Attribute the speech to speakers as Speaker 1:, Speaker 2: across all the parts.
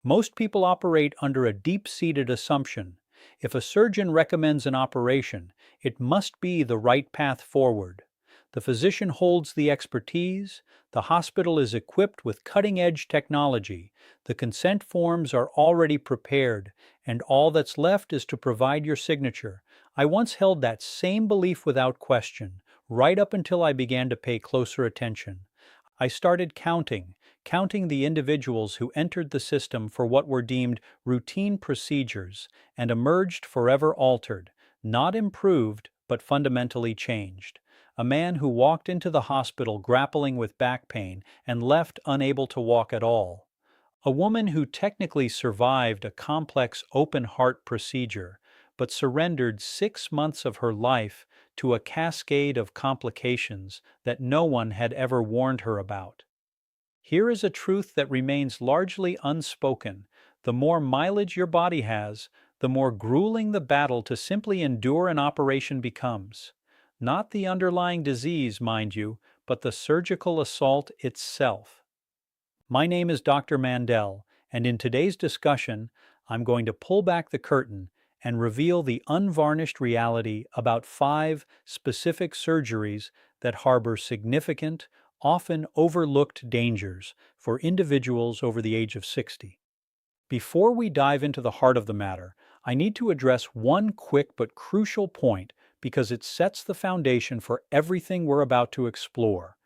Speaker 1: Most people operate under a deep-seated assumption. If a surgeon recommends an operation, it must be the right path forward. The physician holds the expertise, the hospital is equipped with cutting-edge technology, the consent forms are already prepared, and all that's left is to provide your signature. I once held that same belief without question, right up until I began to pay closer attention. I started counting the individuals who entered the system for what were deemed routine procedures and emerged forever altered, not improved, but fundamentally changed. A man who walked into the hospital grappling with back pain and left unable to walk at all. A woman who technically survived a complex open-heart procedure, but surrendered 6 months of her life to a cascade of complications that no one had ever warned her about. Here is a truth that remains largely unspoken. The more mileage your body has, the more grueling the battle to simply endure an operation becomes. Not the underlying disease, mind you, but the surgical assault itself. My name is Dr. Mandell, and in today's discussion, I'm going to pull back the curtain and reveal the unvarnished reality about 5 specific surgeries that harbor significant, often overlooked dangers for individuals over the age of 60. Before we dive into the heart of the matter, I need to address one quick but crucial point because it sets the foundation for everything we're about to explore.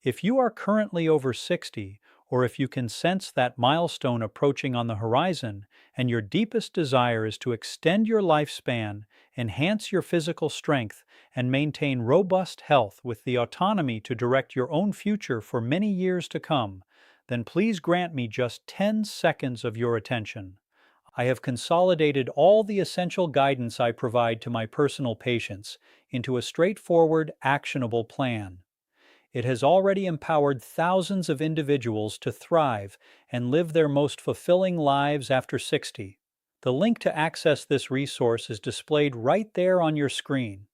Speaker 1: If you are currently over 60, or if you can sense that milestone approaching on the horizon, and your deepest desire is to extend your lifespan, enhance your physical strength, and maintain robust health with the autonomy to direct your own future for many years to come, then please grant me just 10 seconds of your attention. I have consolidated all the essential guidance I provide to my personal patients into a straightforward, actionable plan. It has already empowered thousands of individuals to thrive and live their most fulfilling lives after 60. The link to access this resource is displayed right there on your screen.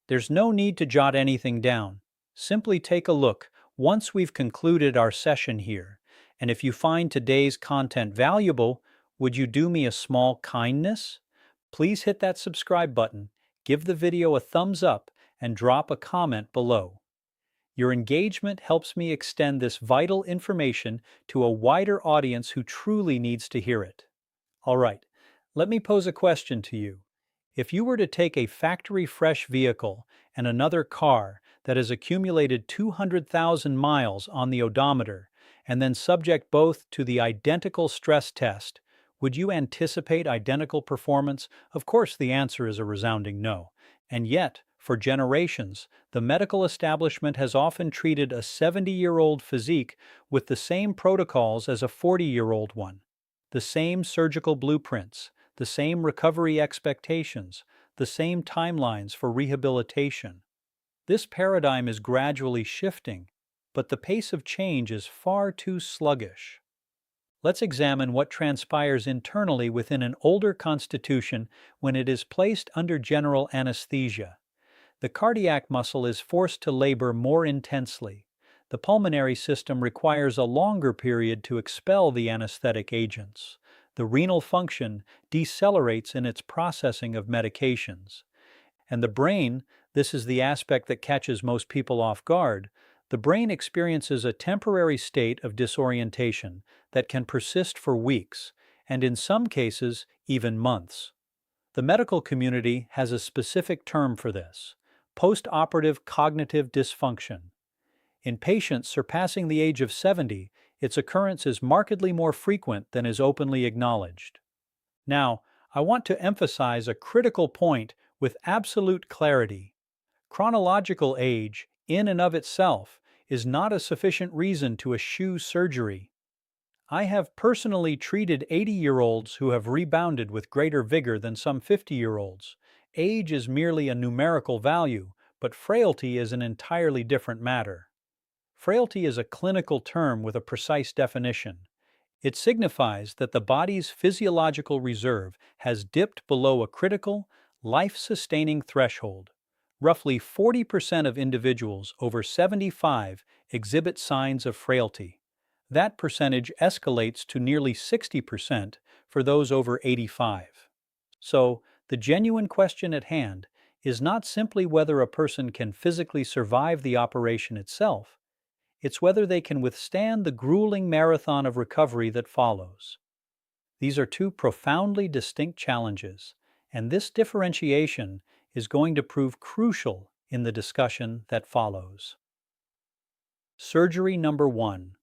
Speaker 1: There's no need to jot anything down. Simply take a look once we've concluded our session here. And if you find today's content valuable, would you do me a small kindness? Please hit that subscribe button, give the video a thumbs up, and drop a comment below. Your engagement helps me extend this vital information to a wider audience who truly needs to hear it. All right, let me pose a question to you. If you were to take a factory-fresh vehicle and another car that has accumulated 200,000 miles on the odometer and then subject both to the identical stress test, would you anticipate identical performance? Of course, the answer is a resounding no. And yet, for generations, the medical establishment has often treated a 70-year-old physique with the same protocols as a 40-year-old one. The same surgical blueprints, the same recovery expectations, the same timelines for rehabilitation. This paradigm is gradually shifting, but the pace of change is far too sluggish. Let's examine what transpires internally within an older constitution when it is placed under general anesthesia. The cardiac muscle is forced to labor more intensely. The pulmonary system requires a longer period to expel the anesthetic agents. The renal function decelerates in its processing of medications. And the brain, this is the aspect that catches most people off guard, the brain experiences a temporary state of disorientation that can persist for weeks, and in some cases, even months. The medical community has a specific term for this: postoperative cognitive dysfunction. In patients surpassing the age of 70, its occurrence is markedly more frequent than is openly acknowledged. Now, I want to emphasize a critical point with absolute clarity. Chronological age, in and of itself, is not a sufficient reason to eschew surgery. I have personally treated 80-year-olds who have rebounded with greater vigor than some 50-year-olds. Age is merely a numerical value, but frailty is an entirely different matter. Frailty is a clinical term with a precise definition. It signifies that the body's physiological reserve has dipped below a critical, life-sustaining threshold. Roughly 40% of individuals over 75 exhibit signs of frailty. That percentage escalates to nearly 60% for those over 85. So, the genuine question at hand is not simply whether a person can physically survive the operation itself, it's whether they can withstand the grueling marathon of recovery that follows. These are two profoundly distinct challenges, and this differentiation is going to prove crucial in the discussion that follows. Surgery number 1: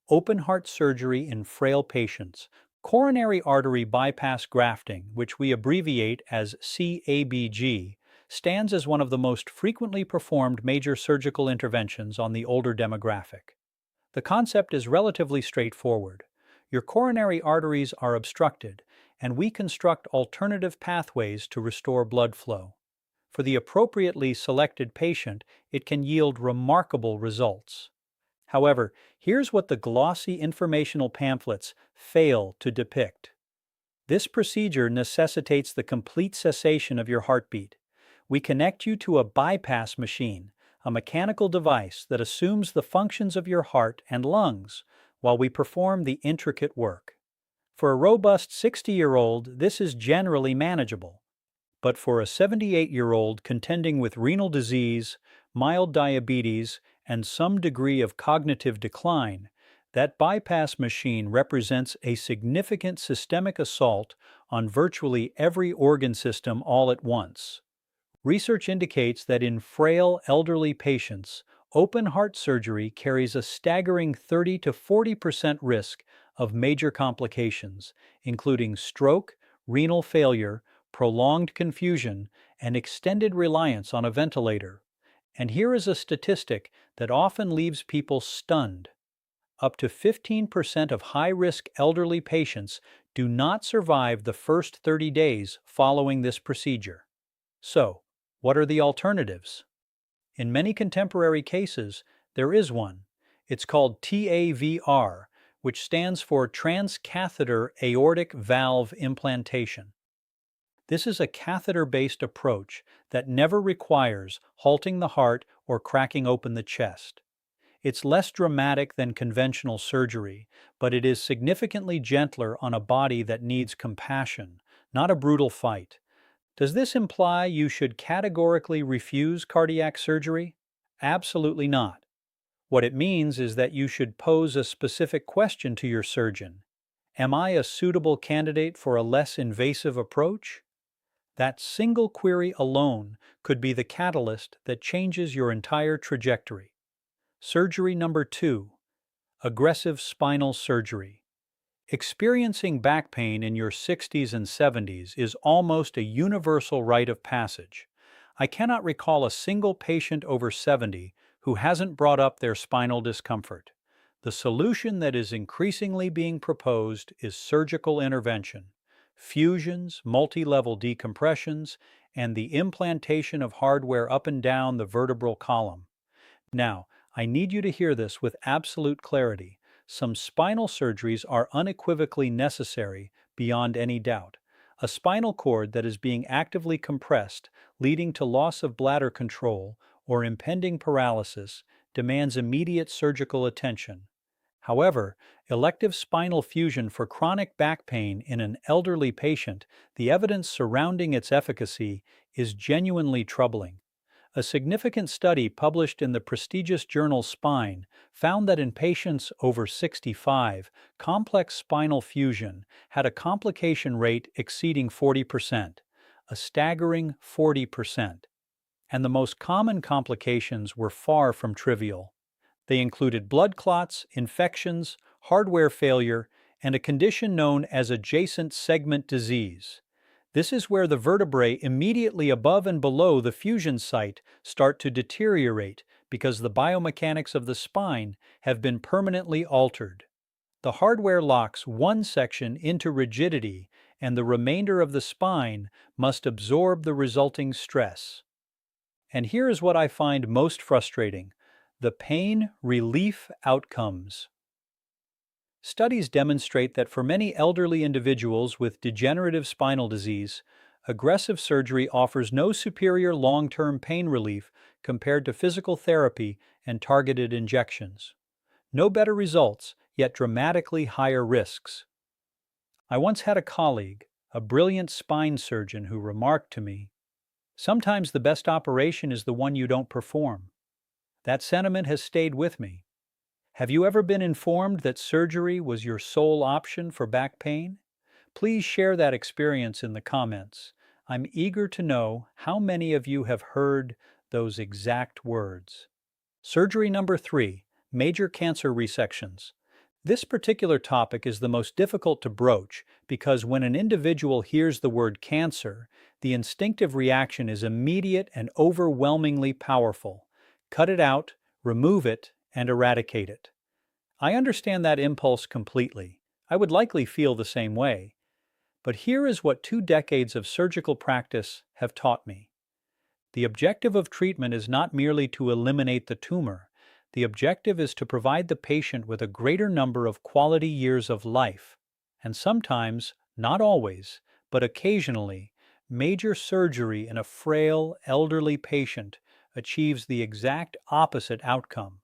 Speaker 1: open heart surgery in frail patients. Coronary artery bypass grafting, which we abbreviate as CABG, stands as one of the most frequently performed major surgical interventions on the older demographic. The concept is relatively straightforward. Your coronary arteries are obstructed, and we construct alternative pathways to restore blood flow. For the appropriately selected patient, it can yield remarkable results. However, here's what the glossy informational pamphlets fail to depict. This procedure necessitates the complete cessation of your heartbeat. We connect you to a bypass machine, a mechanical device that assumes the functions of your heart and lungs while we perform the intricate work. For a robust 60-year-old, this is generally manageable. But for a 78-year-old contending with renal disease, mild diabetes, and some degree of cognitive decline, that bypass machine represents a significant systemic assault on virtually every organ system all at once. Research indicates that in frail elderly patients, open heart surgery carries a staggering 30 to 40% risk of major complications, including stroke, renal failure, prolonged confusion, and extended reliance on a ventilator. And here is a statistic that often leaves people stunned. Up to 15% of high-risk elderly patients do not survive the first 30 days following this procedure. So, what are the alternatives? In many contemporary cases, there is one. It's called TAVR, which stands for transcatheter aortic valve implantation. This is a catheter-based approach that never requires halting the heart or cracking open the chest. It's less dramatic than conventional surgery, but it is significantly gentler on a body that needs compassion, not a brutal fight. Does this imply you should categorically refuse cardiac surgery? Absolutely not. What it means is that you should pose a specific question to your surgeon. Am I a suitable candidate for a less invasive approach? That single query alone could be the catalyst that changes your entire trajectory. Surgery number 2: aggressive spinal surgery. Experiencing back pain in your 60s and 70s is almost a universal rite of passage. I cannot recall a single patient over 70 who hasn't brought up their spinal discomfort. The solution that is increasingly being proposed is surgical intervention. Fusions, multi-level decompressions, and the implantation of hardware up and down the vertebral column. Now, I need you to hear this with absolute clarity. Some spinal surgeries are unequivocally necessary beyond any doubt. A spinal cord that is being actively compressed, leading to loss of bladder control or impending paralysis, demands immediate surgical attention. However, elective spinal fusion for chronic back pain in an elderly patient, the evidence surrounding its efficacy is genuinely troubling. A significant study published in the prestigious journal Spine found that in patients over 65, complex spinal fusion had a complication rate exceeding 40%, a staggering 40%. And the most common complications were far from trivial. They included blood clots, infections, hardware failure, and a condition known as adjacent segment disease. This is where the vertebrae immediately above and below the fusion site start to deteriorate because the biomechanics of the spine have been permanently altered. The hardware locks one section into rigidity, and the remainder of the spine must absorb the resulting stress. And here is what I find most frustrating: the pain relief outcomes. Studies demonstrate that for many elderly individuals with degenerative spinal disease, aggressive surgery offers no superior long-term pain relief compared to physical therapy and targeted injections. No better results, yet dramatically higher risks. I once had a colleague, a brilliant spine surgeon, who remarked to me, "Sometimes the best operation is the one you don't perform." That sentiment has stayed with me. Have you ever been informed that surgery was your sole option for back pain? Please share that experience in the comments. I'm eager to know how many of you have heard those exact words. Surgery number 3, major cancer resections. This particular topic is the most difficult to broach because when an individual hears the word cancer, the instinctive reaction is immediate and overwhelmingly powerful. Cut it out, remove it, and eradicate it. I understand that impulse completely. I would likely feel the same way. But here is what 2 decades of surgical practice have taught me. The objective of treatment is not merely to eliminate the tumor. The objective is to provide the patient with a greater number of quality years of life. And sometimes, not always, but occasionally, major surgery in a frail, elderly patient achieves the exact opposite outcome.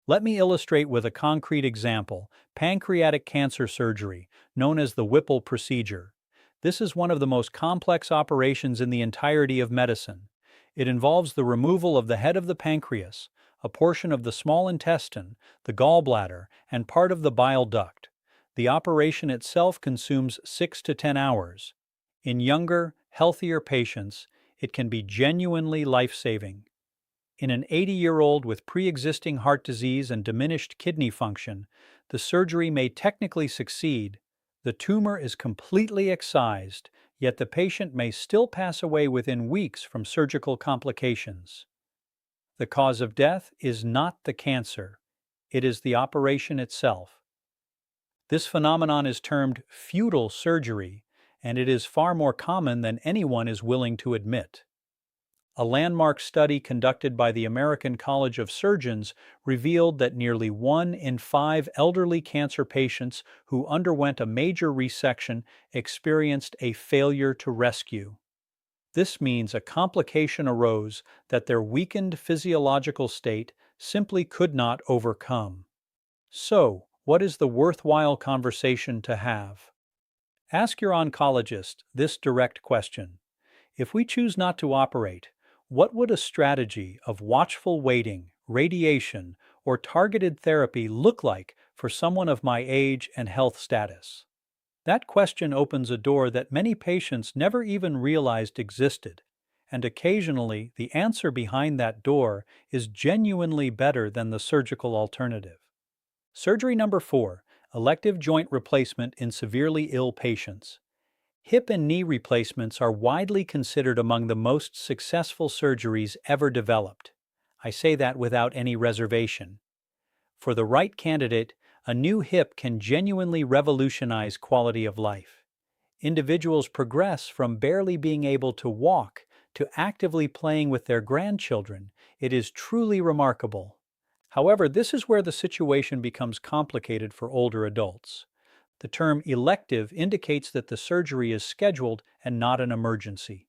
Speaker 1: Let me illustrate with a concrete example: pancreatic cancer surgery, known as the Whipple procedure. This is one of the most complex operations in the entirety of medicine. It involves the removal of the head of the pancreas, a portion of the small intestine, the gallbladder, and part of the bile duct. The operation itself consumes 6 to 10 hours. In younger, healthier patients, it can be genuinely life-saving. In an 80-year-old with pre-existing heart disease and diminished kidney function, the surgery may technically succeed. The tumor is completely excised, yet the patient may still pass away within weeks from surgical complications. The cause of death is not the cancer. It is the operation itself. This phenomenon is termed futile surgery, and it is far more common than anyone is willing to admit. A landmark study conducted by the American College of Surgeons revealed that nearly 1 in 5 elderly cancer patients who underwent a major resection experienced a failure to rescue. This means a complication arose that their weakened physiological state simply could not overcome. So, what is the worthwhile conversation to have? Ask your oncologist this direct question: if we choose not to operate, what would a strategy of watchful waiting, radiation, or targeted therapy look like for someone of my age and health status? That question opens a door that many patients never even realized existed, and occasionally the answer behind that door is genuinely better than the surgical alternative. Surgery number 4, elective joint replacement in severely ill patients. Hip and knee replacements are widely considered among the most successful surgeries ever developed. I say that without any reservation. For the right candidate, a new hip can genuinely revolutionize quality of life. Individuals progress from barely being able to walk to actively playing with their grandchildren. It is truly remarkable. However, this is where the situation becomes complicated for older adults. The term elective indicates that the surgery is scheduled and not an emergency.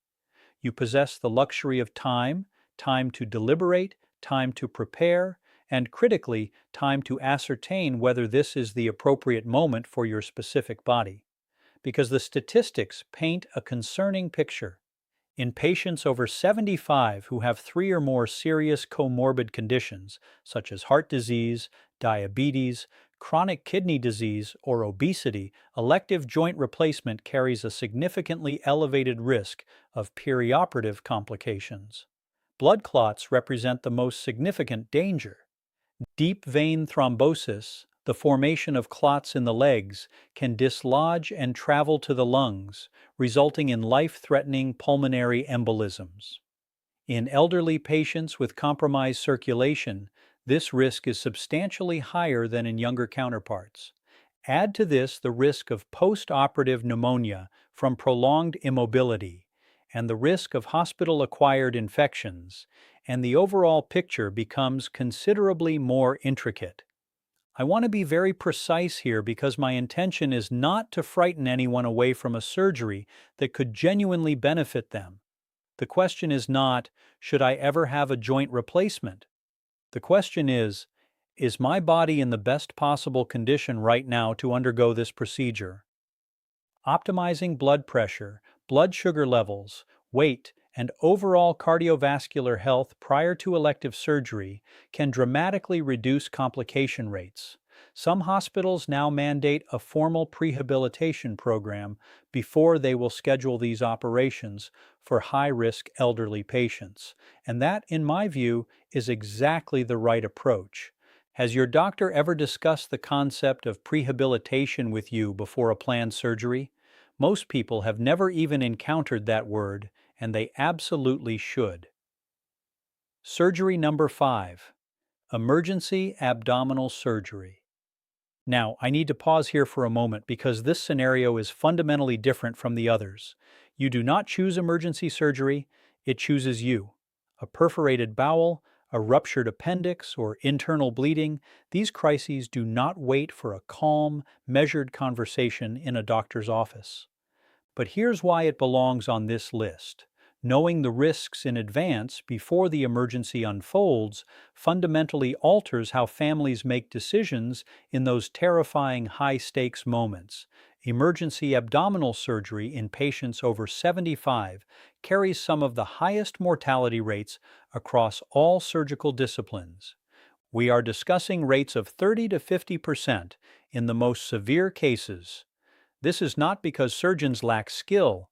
Speaker 1: You possess the luxury of time to deliberate, time to prepare, and critically, time to ascertain whether this is the appropriate moment for your specific body. Because the statistics paint a concerning picture. In patients over 75 who have 3 or more serious comorbid conditions, such as heart disease, diabetes, chronic kidney disease, or obesity, elective joint replacement carries a significantly elevated risk of perioperative complications. Blood clots represent the most significant danger. Deep vein thrombosis, the formation of clots in the legs, can dislodge and travel to the lungs, resulting in life-threatening pulmonary embolisms. In elderly patients with compromised circulation, this risk is substantially higher than in younger counterparts. Add to this the risk of post-operative pneumonia from prolonged immobility, and the risk of hospital-acquired infections, and the overall picture becomes considerably more intricate. I want to be very precise here because my intention is not to frighten anyone away from a surgery that could genuinely benefit them. The question is not, should I ever have a joint replacement? The question is, Is my body in the best possible condition right now to undergo this procedure? Optimizing blood pressure, blood sugar levels, weight, and overall cardiovascular health prior to elective surgery can dramatically reduce complication rates. Some hospitals now mandate a formal prehabilitation program before they will schedule these operations for high-risk elderly patients. And that, in my view, is exactly the right approach. Has your doctor ever discussed the concept of prehabilitation with you before a planned surgery? Most people have never even encountered that word, and they absolutely should. Surgery number 5. Emergency abdominal surgery. Now, I need to pause here for a moment because this scenario is fundamentally different from the others. You do not choose emergency surgery, it chooses you. A perforated bowel, a ruptured appendix, or internal bleeding, these crises do not wait for a calm, measured conversation in a doctor's office. But here's why it belongs on this list. Knowing the risks in advance before the emergency unfolds fundamentally alters how families make decisions in those terrifying high-stakes moments. Emergency abdominal surgery in patients over 75 carries some of the highest mortality rates across all surgical disciplines. We are discussing rates of 30 to 50% in the most severe cases. This is not because surgeons lack skill,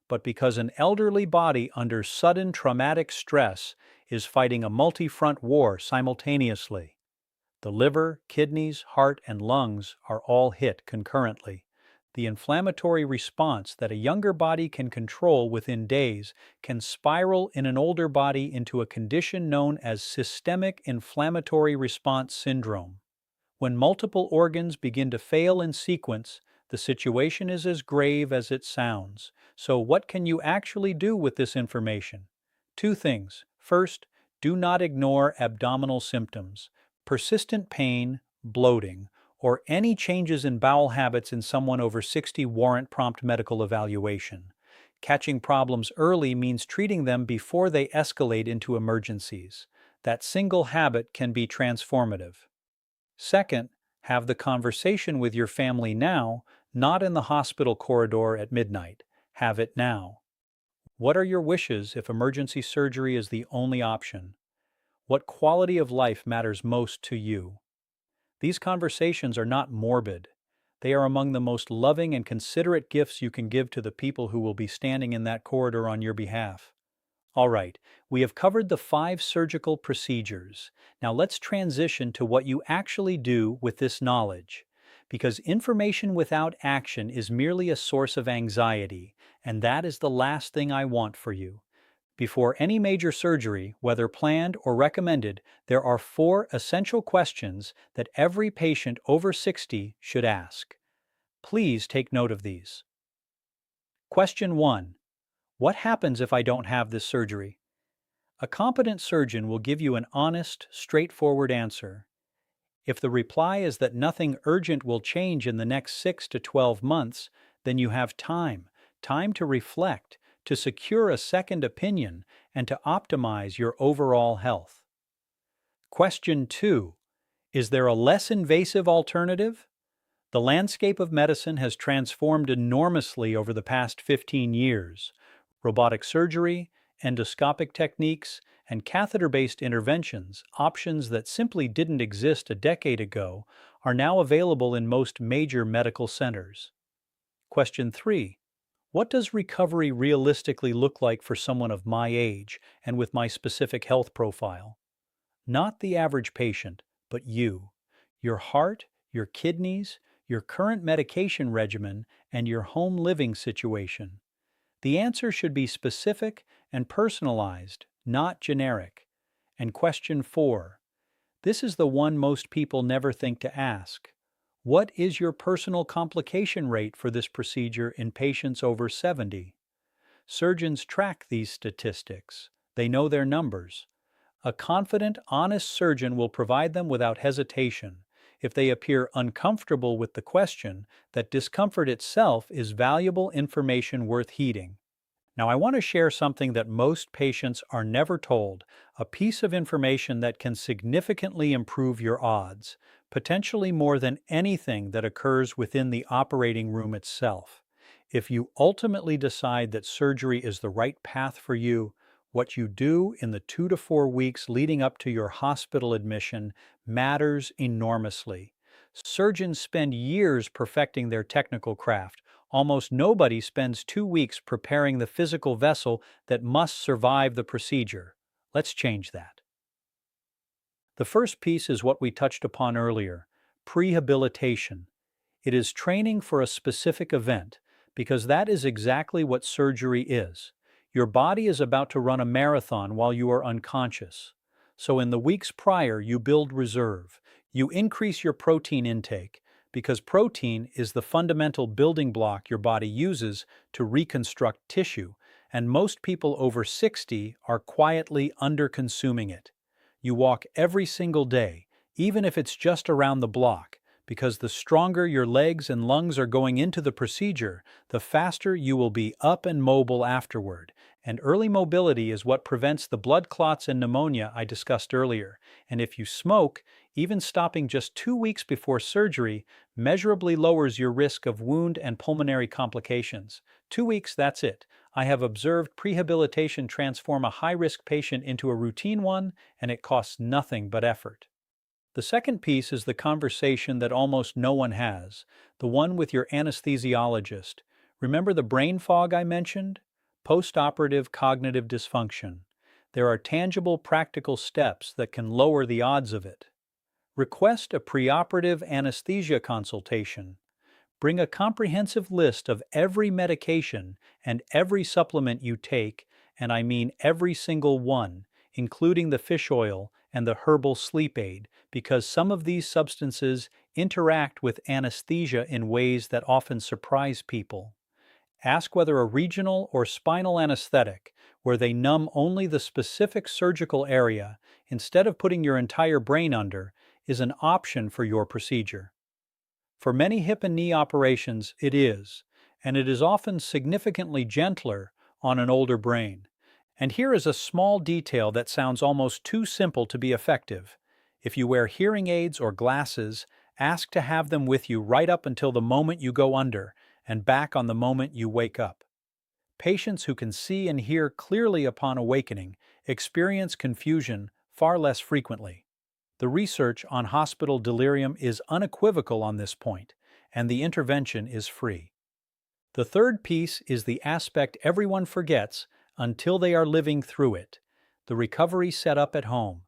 Speaker 1: but because an elderly body under sudden traumatic stress is fighting a multi-front war simultaneously. The liver, kidneys, heart, and lungs are all hit concurrently. The inflammatory response that a younger body can control within days can spiral in an older body into a condition known as systemic inflammatory response syndrome. When multiple organs begin to fail in sequence, the situation is as grave as it sounds. So, what can you actually do with this information? Two things. First, do not ignore abdominal symptoms. Persistent pain, bloating, or any changes in bowel habits in someone over 60 warrant prompt medical evaluation. Catching problems early means treating them before they escalate into emergencies. That single habit can be transformative. Second, have the conversation with your family now, not in the hospital corridor at midnight. Have it now. What are your wishes if emergency surgery is the only option? What quality of life matters most to you? These conversations are not morbid. They are among the most loving and considerate gifts you can give to the people who will be standing in that corridor on your behalf. All right, we have covered the 5 surgical procedures. Now let's transition to what you actually do with this knowledge. Because information without action is merely a source of anxiety, and that is the last thing I want for you. Before any major surgery, whether planned or recommended, there are 4 essential questions that every patient over 60 should ask. Please take note of these. Question 1. What happens if I don't have this surgery? A competent surgeon will give you an honest, straightforward answer. If the reply is that nothing urgent will change in the next 6 to 12 months, then you have time to reflect, to secure a second opinion, and to optimize your overall health. Question 2. Is there a less invasive alternative? The landscape of medicine has transformed enormously over the past 15 years. Robotic surgery, endoscopic techniques, and catheter-based interventions, options that simply didn't exist a decade ago, are now available in most major medical centers. Question 3. What does recovery realistically look like for someone of my age and with my specific health profile? Not the average patient, but you. Your heart, your kidneys, your current medication regimen, and your home living situation. The answer should be specific and personalized, not generic. And question 4. This is the one most people never think to ask. What is your personal complication rate for this procedure in patients over 70? Surgeons track these statistics. They know their numbers. A confident, honest surgeon will provide them without hesitation. If they appear uncomfortable with the question, that discomfort itself is valuable information worth heeding. Now, I want to share something that most patients are never told, a piece of information that can significantly improve your odds, potentially more than anything that occurs within the operating room itself. If you ultimately decide that surgery is the right path for you, what you do in the 2 to 4 weeks leading up to your hospital admission matters enormously. Surgeons spend years perfecting their technical craft. Almost nobody spends 2 weeks preparing the physical vessel that must survive the procedure. Let's change that. The first piece is what we touched upon earlier, prehabilitation. It is training for a specific event, because that is exactly what surgery is. Your body is about to run a marathon while you are unconscious. So in the weeks prior, you build reserve. You increase your protein intake, because protein is the fundamental building block your body uses to reconstruct tissue, and most people over 60 are quietly under-consuming it. You walk every single day, even if it's just around the block, because the stronger your legs and lungs are going into the procedure, the faster you will be up and mobile afterward. And early mobility is what prevents the blood clots and pneumonia I discussed earlier. And if you smoke, even stopping just 2 weeks before surgery measurably lowers your risk of wound and pulmonary complications. 2 weeks, that's it. I have observed prehabilitation transform a high-risk patient into a routine one, and it costs nothing but effort. The second piece is the conversation that almost no one has, the one with your anesthesiologist. Remember the brain fog I mentioned? Postoperative cognitive dysfunction. There are tangible, practical steps that can lower the odds of it. Request a preoperative anesthesia consultation. Bring a comprehensive list of every medication and every supplement you take, and I mean every single one, including the fish oil and the herbal sleep aid, because some of these substances interact with anesthesia in ways that often surprise people. Ask whether a regional or spinal anesthetic, where they numb only the specific surgical area instead of putting your entire brain under, is an option for your procedure. For many hip and knee operations, it is, and it is often significantly gentler on an older brain. And here is a small detail that sounds almost too simple to be effective. If you wear hearing aids or glasses, ask to have them with you right up until the moment you go under and back on the moment you wake up. Patients who can see and hear clearly upon awakening experience confusion far less frequently. The research on hospital delirium is unequivocal on this point, and the intervention is free. The third piece is the aspect everyone forgets until they are living through it, the recovery setup at home.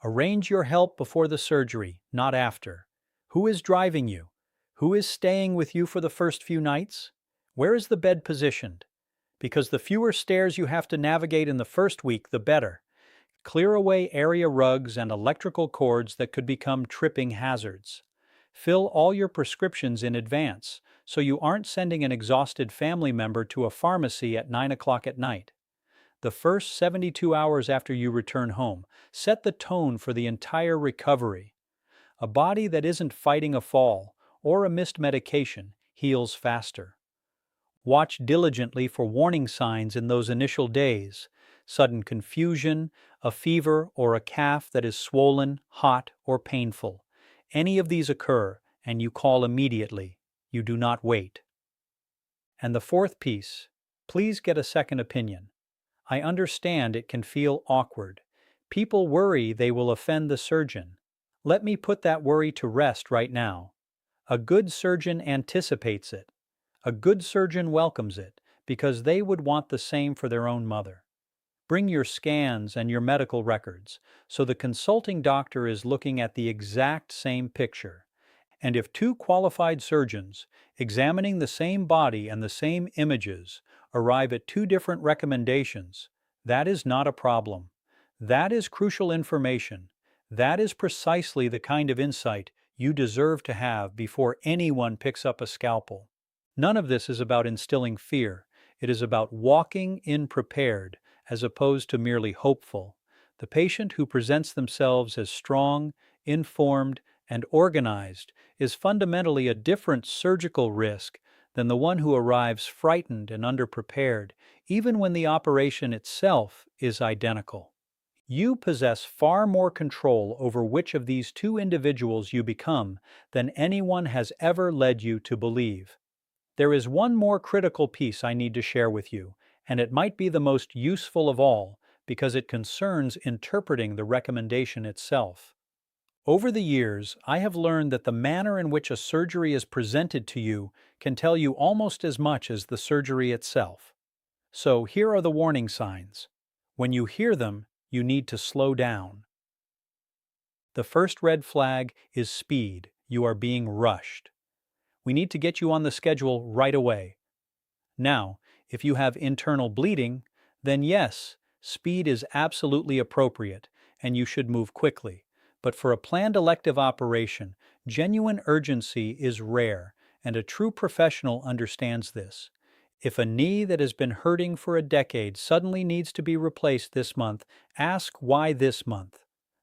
Speaker 1: Arrange your help before the surgery, not after. Who is driving you? Who is staying with you for the first few nights? Where is the bed positioned? Because the fewer stairs you have to navigate in the first week, the better. Clear away area rugs and electrical cords that could become tripping hazards. Fill all your prescriptions in advance, so you aren't sending an exhausted family member to a pharmacy at 9 o'clock at night. The first 72 hours after you return home set the tone for the entire recovery. A body that isn't fighting a fall or a missed medication heals faster. Watch diligently for warning signs in those initial days: sudden confusion, a fever, or a calf that is swollen, hot, or painful. Any of these occur, and you call immediately. You do not wait. And the fourth piece, please get a second opinion. I understand it can feel awkward. People worry they will offend the surgeon. Let me put that worry to rest right now. A good surgeon anticipates it. A good surgeon welcomes it, because they would want the same for their own mother. Bring your scans and your medical records, so the consulting doctor is looking at the exact same picture. And if two qualified surgeons, examining the same body and the same images, arrive at two different recommendations, that is not a problem. That is crucial information. That is precisely the kind of insight you deserve to have before anyone picks up a scalpel. None of this is about instilling fear. It is about walking in prepared, as opposed to merely hopeful. The patient who presents themselves as strong, informed, and organized is fundamentally a different surgical risk than the one who arrives frightened and underprepared, even when the operation itself is identical. You possess far more control over which of these two individuals you become than anyone has ever led you to believe. There is one more critical piece I need to share with you, and it might be the most useful of all because it concerns interpreting the recommendation itself. Over the years, I have learned that the manner in which a surgery is presented to you can tell you almost as much as the surgery itself. So here are the warning signs. When you hear them, you need to slow down. The first red flag is speed. You are being rushed. We need to get you on the schedule right away. Now, if you have internal bleeding, then yes, speed is absolutely appropriate and you should move quickly. But for a planned elective operation, genuine urgency is rare, and a true professional understands this. If a knee that has been hurting for a decade suddenly needs to be replaced this month, ask why this month.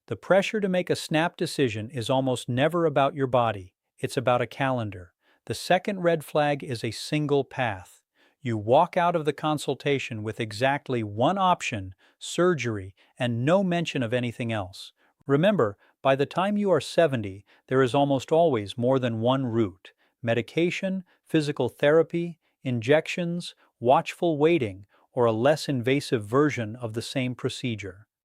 Speaker 1: The pressure to make a snap decision is almost never about your body, it's about a calendar. The second red flag is a single path. You walk out of the consultation with exactly one option, surgery, and no mention of anything else. Remember, by the time you are 70, there is almost always more than one route: medication, physical therapy, injections, watchful waiting, or a less invasive version of the same procedure.